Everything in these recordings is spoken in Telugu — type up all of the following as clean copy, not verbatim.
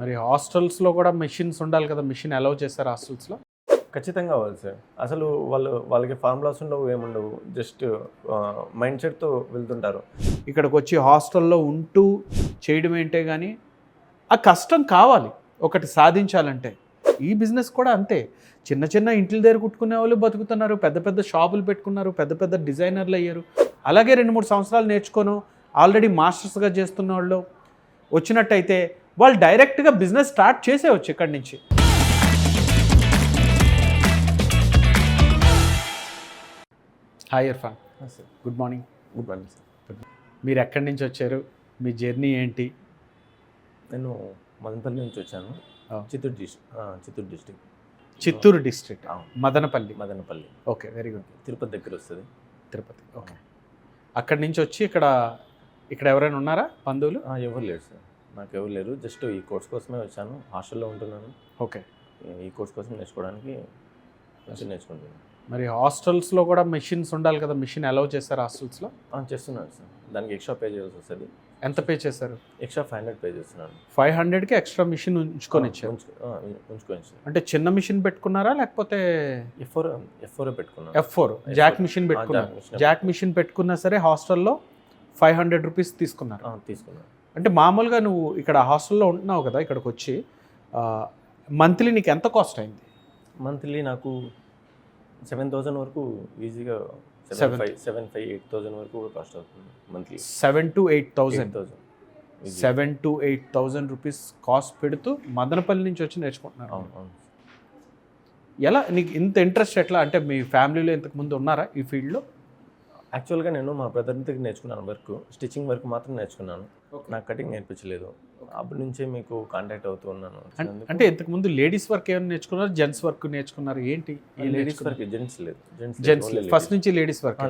మరి హాస్టల్స్లో కూడా మెషిన్స్ ఉండాలి కదా, మెషిన్ అలౌ చేస్తారు హాస్టల్స్లో? ఖచ్చితంగా అవ్వాలి సార్. అసలు వాళ్ళకి ఫార్ములాస్ ఉండవు, ఏముండవు, జస్ట్ మైండ్ సెట్తో వెళ్తుంటారు. ఇక్కడికి వచ్చి హాస్టల్లో ఉంటూ చేయడం ఏంటే కానీ ఆ కష్టం కావాలి ఒకటి సాధించాలంటే. ఈ బిజినెస్ కూడా అంతే. చిన్న చిన్న ఇంట్ల దగ్గర కుట్టుకునే వాళ్ళు బతుకుతున్నారు, పెద్ద పెద్ద షాపులు పెట్టుకున్నారు, పెద్ద పెద్ద డిజైనర్లు అయ్యారు. అలాగే 2-3 సంవత్సరాలు నేర్చుకోను ఆల్రెడీ మాస్టర్స్గా చేస్తున్న వాళ్ళు వచ్చినట్టయితే వాళ్ళు డైరెక్ట్గా బిజినెస్ స్టార్ట్ చేసేవచ్చు ఇక్కడి నుంచి. Hi Irfan sir, good morning. Good morning sir. మీరు ఎక్కడి నుంచి వచ్చారు, మీ జర్నీ ఏంటి? నేను మదనపల్లి నుంచి వచ్చాను. Chittoor district. Chittoor district, Madanapalle. Okay, very good. Tirupati దగ్గర వస్తుంది. తిరుపతి, ఓకే. అక్కడి నుంచి వచ్చి ఇక్కడ ఎవరైనా ఉన్నారా బంధువులు? ఎవరు లేరు సార్, నాకు ఎవరు లేరు. జస్ట్ ఈ కోర్స్ కోసమే వచ్చాను. హాస్టల్లో ఉంటున్నాను. ఓకే, ఈ కోర్స్ కోసం నేర్చుకోవడానికి నేర్చుకుంటున్నాను. మరి హాస్టల్స్లో కూడా మెషిన్స్ ఉండాలి కదా, మెషిన్ అలౌ చేస్తారు హాస్టల్స్లో? చేస్తున్నాను సార్. దానికి ఎక్స్ట్రా పే చేయాల్సి వస్తుంది. ఎంత పే చేశారు? ఎక్స్ట్రా 500 పే చేస్తున్నాను. 500కి ఎక్స్ట్రా మిషన్ ఉంచుకొని ఇచ్చారు. అంటే చిన్న మిషన్ పెట్టుకున్నారా లేకపోతే F4 పెట్టుకున్నాను? F4 జాక్ మిషన్ పెట్టుకున్నారు. జాక్ మిషన్ పెట్టుకున్నా సరే హాస్టల్లో 500 రూపీస్ తీసుకున్నారు. అంటే మామూలుగా నువ్వు ఇక్కడ హాస్టల్లో ఉంటున్నావు కదా, ఇక్కడికి వచ్చి మంత్లీ నీకు ఎంత కాస్ట్ అయింది? మంత్లీ నాకు 7,000 వరకు ఈజీగా, 7,500-8,000 వరకు కాస్ట్ అవుతుంది మంత్లీ. 7,000 to 8,000 రూపీస్ కాస్ట్ పెడుతూ మదనపల్లి నుంచి వచ్చి నేర్చుకుంటున్నారు. అవును. ఎలా నీకు ఇంత ఇంట్రెస్ట్ ఎట్లా? అంటే మీ ఫ్యామిలీలో ఇంతకుముందు ఉన్నారా ఈ ఫీల్డ్లో? యాక్చువల్గా నేను మా బ్రదర్ దగ్గర నేర్చుకున్నాను వర్క్, స్టిచ్చింగ్ వర్క్ మాత్రం నేర్చుకున్నాను. నాకు కటింగ్ నేర్పించలేదు. అప్పటి నుంచే మీకు కాంటాక్ట్ అవుతూ ఉన్నాను. అంటే ఇంతకుముందు లేడీస్ వర్క్ ఏమైనా నేర్చుకున్నారు, జెంట్స్ వర్క్ నేర్చుకున్నారు? ఏంటి ఈ లేడీస్ వర్క్? జెంట్స్ లేదు. జెంట్స్ ఫస్ట్ నుంచి లేడీస్ వర్క్.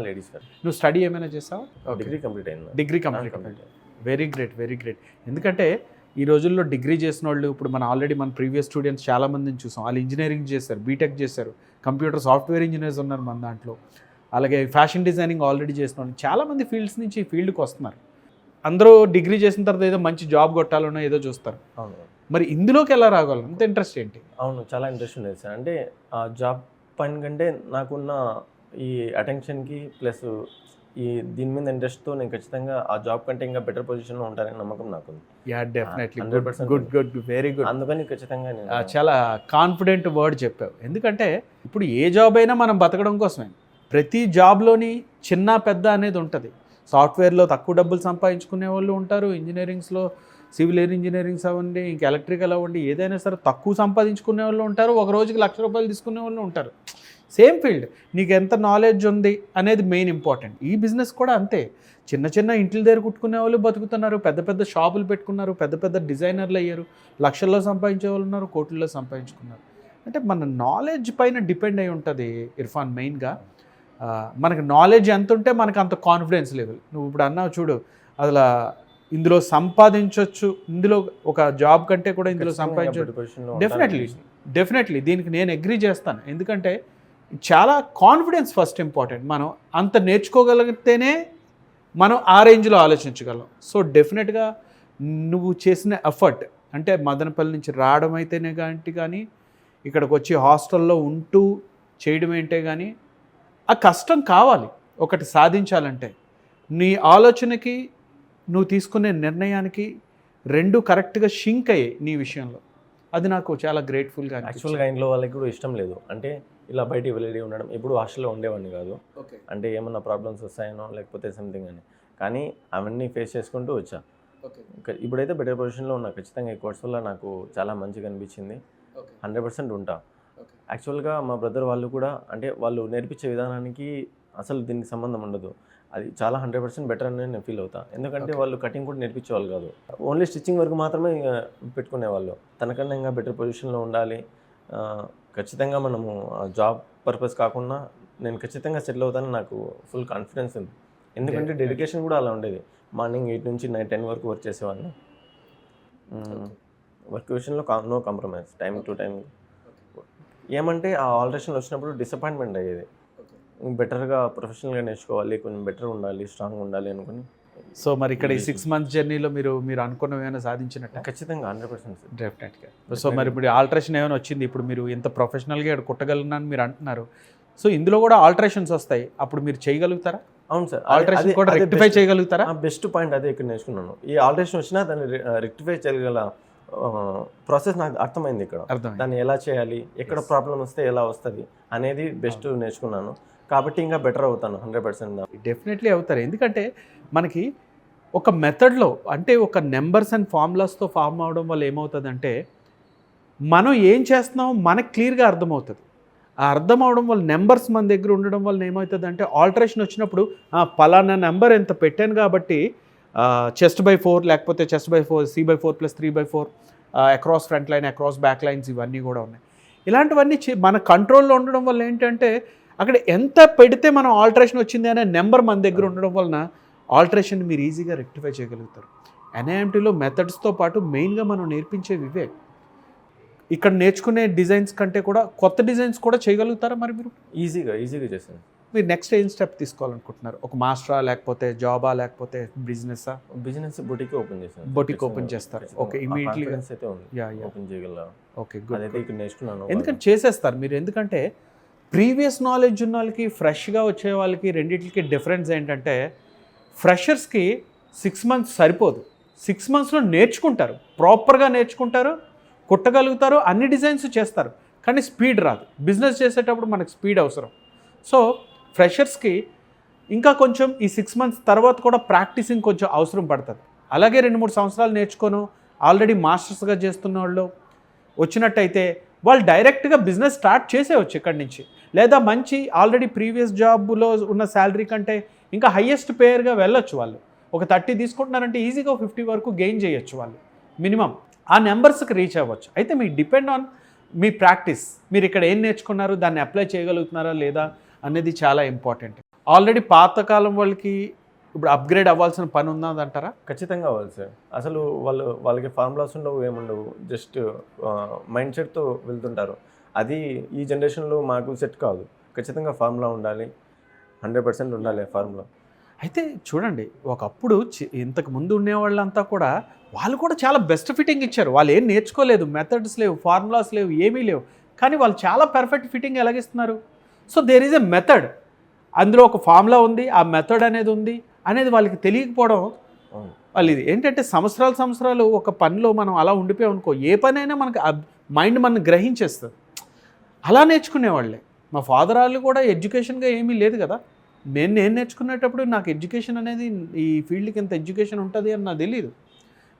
నువ్వు స్టడీ ఏమైనా చేసావా? డిగ్రీ కంప్లీట్ అయింది. Degree complete. Very great. ఎందుకంటే ఈ రోజుల్లో డిగ్రీ చేసిన వాళ్ళు, ఇప్పుడు మన ప్రీవియస్ స్టూడెంట్స్ చాలామందిని చూసాం. వాళ్ళు ఇంజనీరింగ్ చేశారు, బీటెక్ చేశారు, కంప్యూటర్ సాఫ్ట్వేర్ ఇంజనీర్స్ ఉన్నారు మన దాంట్లో. అలాగే ఫ్యాషన్ డిజైనింగ్ ఆల్రెడీ చేసిన వాళ్ళు చాలామంది ఫీల్డ్స్ నుంచి ఈ ఫీల్డ్కి వస్తున్నారు. అందరూ డిగ్రీ చేసిన తర్వాత ఏదో మంచి జాబ్ కొట్టాలనో ఏదో చూస్తారు. అవును. మరి ఇందులోకి ఎలా రాగలం? అంత ఇంట్రెస్ట్ ఏంటి? అవును, చాలా ఇంట్రెస్ట్ ఉండేది సార్. అంటే ఆ జాబ్ పని కంటే నాకున్న ఈ అటెన్షన్కి ప్లస్ దీని మీద ఇంట్రెస్ట్తో నేను ఖచ్చితంగా ఆ జాబ్ కంటే ఇంకా బెటర్ పొజిషన్లో ఉంటానని నమ్మకం నాకుంది. Yeah, definitely. 100% good, very good. అందుకని ఖచ్చితంగా నేను చాలా కాన్ఫిడెంట్ వర్డ్ చెప్పావు. ఎందుకంటే ఇప్పుడు ఏ జాబ్ అయినా మనం బతకడం కోసమే. ప్రతి జాబ్లోని చిన్న పెద్ద అనేది ఉంటుంది. సాఫ్ట్వేర్లో తక్కువ డబ్బులు సంపాదించుకునే వాళ్ళు ఉంటారు, ఇంజనీరింగ్స్లో సివిల్ ఇంజనీరింగ్స్ అవ్వండి, ఇంకా ఎలక్ట్రికల్ అవ్వండి, ఏదైనా సరే తక్కువ సంపాదించుకునే వాళ్ళు ఉంటారు, ఒక రోజుకి ₹1,00,000 తీసుకునే వాళ్ళు ఉంటారు. సేమ్ ఫీల్డ్, నీకు ఎంత నాలెడ్జ్ ఉంది అనేది మెయిన్ ఇంపార్టెంట్. ఈ బిజినెస్ కూడా అంతే. చిన్న చిన్న ఇంట్ల దగ్గర కుట్టుకునే వాళ్ళు బతుకుతున్నారు, పెద్ద పెద్ద షాపులు పెట్టుకున్నారు, పెద్ద పెద్ద డిజైనర్లు అయ్యారు, లక్షల్లో సంపాదించే వాళ్ళు ఉన్నారు, కోట్లలో సంపాదించుకున్నారు. అంటే మన నాలెడ్జ్ పైన డిపెండ్ అయి ఉంటుంది ఇర్ఫాన్. మెయిన్గా మనకి నాలెడ్జ్ ఎంత ఉంటే మనకు అంత కాన్ఫిడెన్స్ లెవెల్. నువ్వు ఇప్పుడు అన్నావు చూడు, అసలు ఇందులో సంపాదించవచ్చు, ఇందులో ఒక జాబ్ కంటే కూడా ఇందులో సంపాదించవచ్చు. డెఫినెట్లీ దీనికి నేను అగ్రీ చేస్తాను. ఎందుకంటే చాలా కాన్ఫిడెన్స్ ఫస్ట్ ఇంపార్టెంట్. మనం అంత నేర్చుకోగలిగితేనే మనం ఆ రేంజ్లో ఆలోచించగలం. సో డెఫినెట్గా నువ్వు చేసిన ఎఫర్ట్, అంటే మదనపల్లి నుంచి రావడం అయితేనే కానీ ఇక్కడికి వచ్చి హాస్టల్లో ఉంటూ చేయడం ఏంటే కానీ ఆ కష్టం కావాలి ఒకటి సాధించాలంటే. నీ ఆలోచనకి నువ్వు తీసుకునే నిర్ణయానికి రెండు కరెక్ట్గా షింక్ అయ్యాయి నీ విషయంలో. అది నాకు చాలా గ్రేట్ఫుల్గా. యాక్చువల్గా ఇంట్లో వాళ్ళకి కూడా ఇష్టం లేదు, అంటే ఇలా బయటికి వెళ్ళి ఉండడం. ఎప్పుడు హాస్టల్లో ఉండేవాడిని కాదు. అంటే ఏమన్నా ప్రాబ్లమ్స్ వస్తాయనో లేకపోతే సంథింగ్ అని, కానీ అవన్నీ ఫేస్ చేసుకుంటూ వచ్చా. ఇప్పుడైతే బెటర్ పొజిషన్లో ఉన్నా. ఖచ్చితంగా ఈ కోర్స్ వల్ల నాకు చాలా మంచిగా అనిపించింది. 100% ఉంటా. యాక్చువల్గా మా బ్రదర్ వాళ్ళు కూడా, అంటే వాళ్ళు నేర్పించే విధానానికి అసలు దీనికి సంబంధం ఉండదు. అది చాలా 100% బెటర్ అని నేను ఫీల్ అవుతా. ఎందుకంటే వాళ్ళు కటింగ్ కూడా నేర్పించేవాళ్ళు కాదు, ఓన్లీ స్టిచ్చింగ్ వరకు మాత్రమే పెట్టుకునేవాళ్ళు. తనకన్నా ఇంకా బెటర్ పొజిషన్లో ఉండాలి, ఖచ్చితంగా మనము జాబ్ పర్పస్ కాకుండా నేను ఖచ్చితంగా సెటిల్ అవుతానని నాకు ఫుల్ కాన్ఫిడెన్స్ ఉంది. ఎందుకంటే డెడికేషన్ కూడా అలా ఉండేది. మార్నింగ్ 8 నుంచి నైట్ 10 వరకు వర్క్ చేసేవాడిని. వర్క్ విషయంలో no compromise, time to time. ఏమంటే ఆ ఆల్టరేషన్ వచ్చినప్పుడు డిసప్పాయింట్మెంట్ అయ్యేది. బెటర్గా ప్రొఫెషనల్గా నేర్చుకోవాలి, కొంచెం బెటర్ ఉండాలి, స్ట్రాంగ్ ఉండాలి అనుకుని సో మరి ఇక్కడ ఈ 6 months జర్నీలో మీరు అనుకున్నవి ఏమైనా సాధించినట్ట? ఖచ్చితంగా 100% డెఫినెట్గా. సో మరి ఇప్పుడు ఆల్టరేషన్ ఏమైనా వచ్చింది, ఇప్పుడు మీరు ఇంత ప్రొఫెషనల్గా ఇక్కడ కుట్టగలనని మీరు అంటున్నారు, సో ఇందులో కూడా ఆల్టరేషన్స్ వస్తాయి, అప్పుడు మీరు చేయగలుగుతారా? అవును సార్, ఆల్టరేషన్ కూడా రెక్టిఫై చేయగలుగుతారా? బెస్ట్ పాయింట్ అదే ఇక్కడ నేర్చుకున్నాను. ఈ ఆల్టరేషన్ వచ్చినా దాన్ని రెక్టిఫై చేయగల ప్రాసెస్ నాకు అర్థమైంది ఇక్కడ. దాన్ని ఎలా చేయాలి, ఎక్కడ ప్రాబ్లం వస్తే ఎలా వస్తుంది అనేది బెస్ట్ నేర్చుకున్నాను. కాబట్టి ఇంకా బెటర్ అవుతాను 100%. డెఫినెట్లీ అవుతారు. ఎందుకంటే మనకి ఒక మెథడ్లో అంటే ఒక నెంబర్స్ అండ్ ఫార్ములాస్తో ఫామ్ అవడం వల్ల ఏమవుతుందంటే మనం ఏం చేస్తున్నామో మనకు క్లియర్గా అర్థమవుతుంది. ఆ అర్థం అవడం వల్ల నెంబర్స్ మన దగ్గర ఉండడం వల్ల ఏమవుతుందంటే ఆల్టరేషన్ వచ్చినప్పుడు పలానా నెంబర్ ఎంత పెట్టాను కాబట్టి చెస్ట్ బై 4 లేకపోతే chest by 4 C/4 + 3/4 across front line across back lines ఇవన్నీ కూడా ఉన్నాయి. ఇలాంటివన్నీ మన కంట్రోల్లో ఉండడం వల్ల ఏంటంటే అక్కడ ఎంత పెడితే మనం ఆల్టరేషన్ వచ్చింది అనే నెంబర్ మన దగ్గర ఉండడం వలన ఆల్టరేషన్ మీరు ఈజీగా రెక్టిఫై చేయగలుగుతారు. NIMTలో మెథడ్స్తో పాటు మెయిన్గా మనం నేర్పించేవి ఇవే. ఇక్కడ నేర్చుకునే డిజైన్స్ కంటే కూడా కొత్త డిజైన్స్ కూడా చేయగలుగుతారా మరి మీరు? ఈజీగా చేశాను. మీరు నెక్స్ట్ ఏం స్టెప్ తీసుకోవాలనుకుంటున్నారు? ఒక మాస్టరా, లేకపోతే జాబా, లేకపోతే బిజినెస్సా? బిజినెస్ బొటిక్ ఓపెన్ చేశాను. బొటిక్ ఓపెన్ చేస్తారు. ఓకే, ఇమీడియట్లీగా అయితే ఉంది, ఓపెన్ చేయగల. Okay, good. అదైతే ఇక్కడ నేర్చుకున్నాను. ఎందుకంటే చేసేస్తారు మీరు. ఎందుకంటే ప్రీవియస్ నాలెడ్జ్ ఉన్న వాళ్ళకి, ఫ్రెష్గా వచ్చే వాళ్ళకి రెండింటికి డిఫరెన్స్ ఏంటంటే ఫ్రెషర్స్కి 6 months సరిపోదు. 6 monthsలో నేర్చుకుంటారు, ప్రాపర్గా నేర్చుకుంటారు, కుట్టగలుగుతారు, అన్ని డిజైన్స్ చేస్తారు, కానీ స్పీడ్ రాదు. బిజినెస్ చేసేటప్పుడు మనకు స్పీడ్ అవసరం. సో ఫ్రెషర్స్కి ఇంకా కొంచెం ఈ 6 months తర్వాత కూడా ప్రాక్టీసింగ్ కొంచెం అవసరం పడుతుంది. అలాగే 2-3 సంవత్సరాలు నేర్చుకోను ఆల్రెడీ మాస్టర్స్గా చేస్తున్న వాళ్ళు వచ్చినట్టయితే వాళ్ళు డైరెక్ట్గా బిజినెస్ స్టార్ట్ చేసేవచ్చు ఇక్కడి నుంచి. లేదా మంచి ఆల్రెడీ ప్రీవియస్ జాబ్లో ఉన్న శాలరీ కంటే ఇంకా హయ్యెస్ట్ పేయర్గా వెళ్ళొచ్చు. వాళ్ళు ఒక 30 తీసుకుంటున్నారంటే ఈజీగా 50 వరకు గెయిన్ చేయొచ్చు వాళ్ళు మినిమం. ఆ నెంబర్స్కి రీచ్ అవ్వచ్చు. అయితే మీ డిపెండ్ ఆన్ మీ ప్రాక్టీస్, మీరు ఇక్కడ ఏం నేర్చుకున్నారు, దాన్ని అప్లై చేయగలుగుతున్నారా లేదా అనేది చాలా ఇంపార్టెంట్. ఆల్రెడీ పాతకాలం వాళ్ళకి ఇప్పుడు అప్గ్రేడ్ అవ్వాల్సిన పని ఉందంటారా? ఖచ్చితంగా అవ్వాలి సార్. అసలు వాళ్ళకి ఫార్ములాస్ ఉండవు, ఏముండవు, జస్ట్ మైండ్ సెట్తో వెళ్తుంటారు. అది ఈ జనరేషన్లో మాకు సెట్ కాదు. ఖచ్చితంగా ఫార్ములా ఉండాలి, 100% ఉండాలి ఫార్ములా. అయితే చూడండి, ఒకప్పుడు ఇంతకు ముందు ఉండేవాళ్ళంతా కూడా వాళ్ళు కూడా చాలా బెస్ట్ ఫిట్టింగ్ ఇచ్చారు. వాళ్ళు ఏం నేర్చుకోలేదు, మెథడ్స్ లేవు, ఫార్ములాస్ లేవు, ఏమీ లేవు, కానీ వాళ్ళు చాలా పర్ఫెక్ట్ ఫిట్టింగ్ ఎలాగిస్తున్నారు. So there is a method, అందులో ఒక ఫార్ములా ఉంది, ఆ మెథడ్ అనేది ఉంది అనేది వాళ్ళకి తెలియకపోవడం. వాళ్ళు ఇది ఏంటంటే సంవత్సరాలు ఒక పనిలో మనం అలా ఉండిపోయాం అనుకో, ఏ పనైనా మనకు మైండ్ మనం గ్రహించేస్తుంది. అలా నేర్చుకునేవాళ్ళే. మా ఫాదర్ వాళ్ళు కూడా ఎడ్యుకేషన్గా ఏమీ లేదు కదా. నేను నేర్చుకునేటప్పుడు నాకు ఎడ్యుకేషన్ అనేది ఈ ఫీల్డ్కి ఎంత ఎడ్యుకేషన్ ఉంటుంది అని నాకు తెలియదు.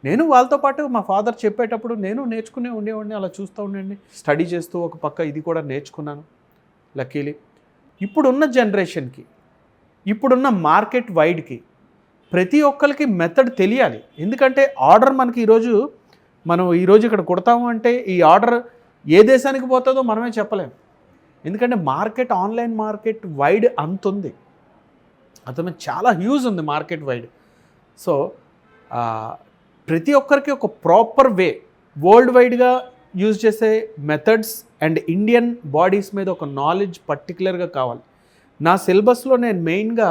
నేను వాళ్ళతో పాటు మా ఫాదర్ చెప్పేటప్పుడు నేను నేర్చుకునే ఉండేవాడిని, అలా చూస్తూ ఉండండి, స్టడీ చేస్తూ ఒక పక్క ఇది కూడా నేర్చుకున్నాను లక్కీలీ. ఇప్పుడున్న జనరేషన్కి, ఇప్పుడున్న మార్కెట్ వైడ్కి ప్రతి ఒక్కరికి మెథడ్ తెలియాలి. ఎందుకంటే ఆర్డర్ మనకి మనం ఈరోజు ఇక్కడ కుడతాము అంటే ఈ ఆర్డర్ ఏ దేశానికి పోతుందో మనమే చెప్పలేము. ఎందుకంటే మార్కెట్, ఆన్లైన్ మార్కెట్ వైడ్ అంత ఉంది, అతను చాలా హ్యూజ్ ఉంది మార్కెట్ వైడ్. సో ప్రతి ఒక్కరికి ఒక ప్రాపర్ వే, వరల్డ్ వైడ్గా యూజ్ చేసే మెథడ్స్ అండ్ ఇండియన్ బాడీస్ మీద ఒక నాలెడ్జ్ పర్టికులర్గా కావాలి. నా సిలబస్లో నేను మెయిన్గా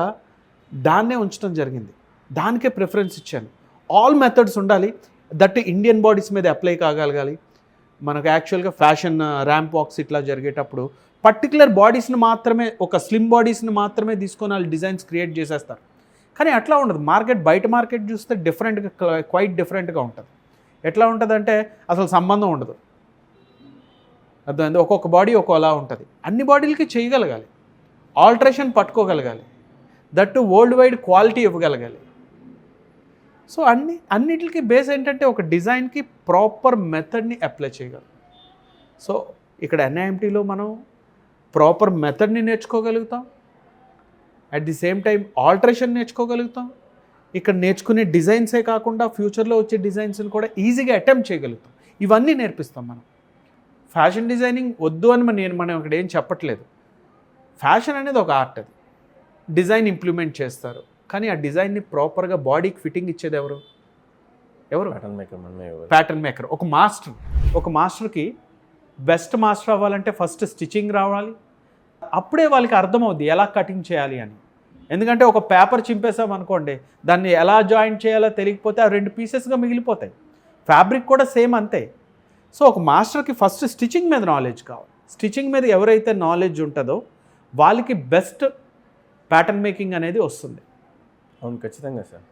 దాన్నే ఉంచడం జరిగింది, దానికే ప్రిఫరెన్స్ ఇచ్చాను. ఆల్ మెథడ్స్ ఉండాలి, దట్ ఇండియన్ బాడీస్ మీద అప్లై కాగలగాలి. మనకు యాక్చువల్గా ఫ్యాషన్ ర్యాంప్ వాక్స్ ఇట్లా జరిగేటప్పుడు పర్టికులర్ బాడీస్ని మాత్రమే, ఒక స్లిమ్ బాడీస్ని మాత్రమే తీసుకొని వాళ్ళు డిజైన్స్ క్రియేట్ చేసేస్తారు. కానీ అట్లా ఉండదు. బయట మార్కెట్ చూస్తే డిఫరెంట్గా, క్వైట్ డిఫరెంట్గా ఉంటుంది. ఎట్లా ఉంటుందంటే అసలు సంబంధం ఉండదు. అర్థమైంది? ఒక్కొక్క బాడీ ఒక్కోలా ఉంటుంది. అన్ని బాడీలకి చేయగలగాలి, ఆల్టరేషన్ పట్టుకోగలగాలి, దట్టు వరల్డ్ వైడ్ క్వాలిటీ ఇవ్వగలగాలి. సో అన్నిటికీ బేస్ ఏంటంటే ఒక డిజైన్కి ప్రాపర్ మెథడ్ని అప్లై చేయగలం. సో ఇక్కడ NIMTలో మనం ప్రాపర్ మెథడ్ని నేర్చుకోగలుగుతాం, at the same time alteration నేర్చుకోగలుగుతాం. ఇక్కడ నేర్చుకునే డిజైన్సే కాకుండా ఫ్యూచర్లో వచ్చే డిజైన్స్ని కూడా ఈజీగా అటెంప్ట్ చేయగలుగుతాం. ఇవన్నీ నేర్పిస్తాం మనం. ఫ్యాషన్ డిజైనింగ్ వద్దు అని మనం ఇక్కడ ఏం చెప్పట్లేదు. ఫ్యాషన్ అనేది ఒక ఆర్ట్, అది డిజైన్ ఇంప్లిమెంట్ చేస్తారు, కానీ ఆ డిజైన్ని ప్రాపర్గా బాడీకి ఫిట్టింగ్ ఇచ్చేది ఎవరు? Pattern maker. ఒక మాస్టర్కి బెస్ట్ మాస్టర్ అవ్వాలంటే ఫస్ట్ స్టిచ్చింగ్ రావాలి, అప్పుడే వాళ్ళకి అర్థమవుద్ది ఎలా కటింగ్ చేయాలి అని. ఎందుకంటే ఒక పేపర్ చింపేసాం అనుకోండి, దాన్ని ఎలా జాయింట్ చేయాలో తెలియకపోతే ఆ 2 పీసెస్గా మిగిలిపోతాయి. ఫ్యాబ్రిక్ కూడా సేమ్ అంతే. సో ఒక మాస్టర్కి ఫస్ట్ స్టిచ్చింగ్ మీద నాలెడ్జ్ కావాలి. స్టిచ్చింగ్ మీద ఎవరైతే నాలెడ్జ్ ఉంటుందో వాళ్ళకి బెస్ట్ ప్యాటర్న్ మేకింగ్ అనేది వస్తుంది. అవును, ఖచ్చితంగా సార్.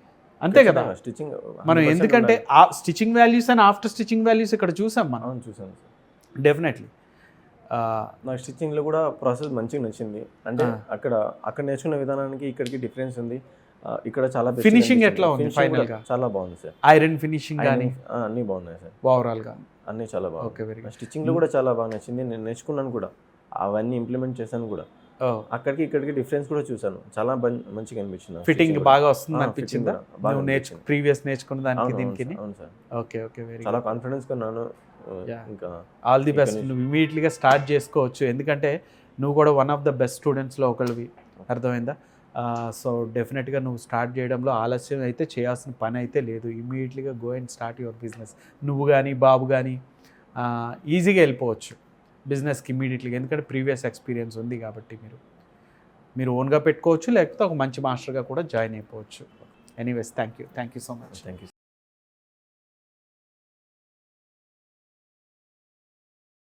అంతే కదా, స్టిచ్చింగ్ మనం ఎందుకంటే ఆ stitching values and after stitching values ఇక్కడ చూసాం మనం. అవును, చూసాను సార్. డెఫినెట్లీ నాకు స్టిచ్చింగ్లో కూడా ప్రాసెస్ మంచిగా నచ్చింది. అంటే అక్కడ నేర్చుకున్న విధానానికి ఇక్కడికి డిఫరెన్స్ ఉంది. ఇక్కడ చాలా ఫినిషింగ్ ఎట్లా ఉంది ఫైనల్గా? చాలా బాగుంది సార్. ఐరన్ ఫినిషింగ్ కానీ అన్నీ బాగున్నాయి సార్. ఓవరాల్గా అన్నీ చాలా బాగుంది. Okay, very good. స్టిచ్చింగ్లో కూడా చాలా బాగా నచ్చింది. నేను నేర్చుకున్నాను కూడా, అవన్నీ ఇంప్లిమెంట్ చేశాను కూడా. అక్కడికి ఇక్కడికి డిఫరెన్స్ కూడా చూసాను. చాలా మంచిగా అనిపించింది. ఫిట్టింగ్ బాగా వస్తుంది అనిపించిందా? ప్రీవియస్ నేర్చుకున్న దానికి దీనికి? అవును సార్. ఓకే ఓకే, వెరీ చాలా కాన్ఫిడెన్స్ కొన్నాను. ఇంకా ఆల్ ది బెస్ట్. నువ్వు ఇమీడియట్లీగా స్టార్ట్ చేసుకోవచ్చు, ఎందుకంటే నువ్వు కూడా వన్ ఆఫ్ ద బెస్ట్ స్టూడెంట్స్లో ఒకళ్ళవి. అర్థమైందా? సో డెఫినెట్గా నువ్వు స్టార్ట్ చేయడంలో ఆలస్యం అయితే చేయాల్సిన పని అయితే లేదు. ఇమీడియట్లీగా go and start your business. నువ్వు కానీ బాబు కానీ ఈజీగా వెళ్ళిపోవచ్చు బిజినెస్కి ఇమీడియట్లీగా, ఎందుకంటే ప్రీవియస్ ఎక్స్పీరియన్స్ ఉంది కాబట్టి మీరు ఓన్గా పెట్టుకోవచ్చు, లేకపోతే ఒక మంచి మాస్టర్గా కూడా జాయిన్ అయిపోవచ్చు. Anyways, thank you so much. Thank you.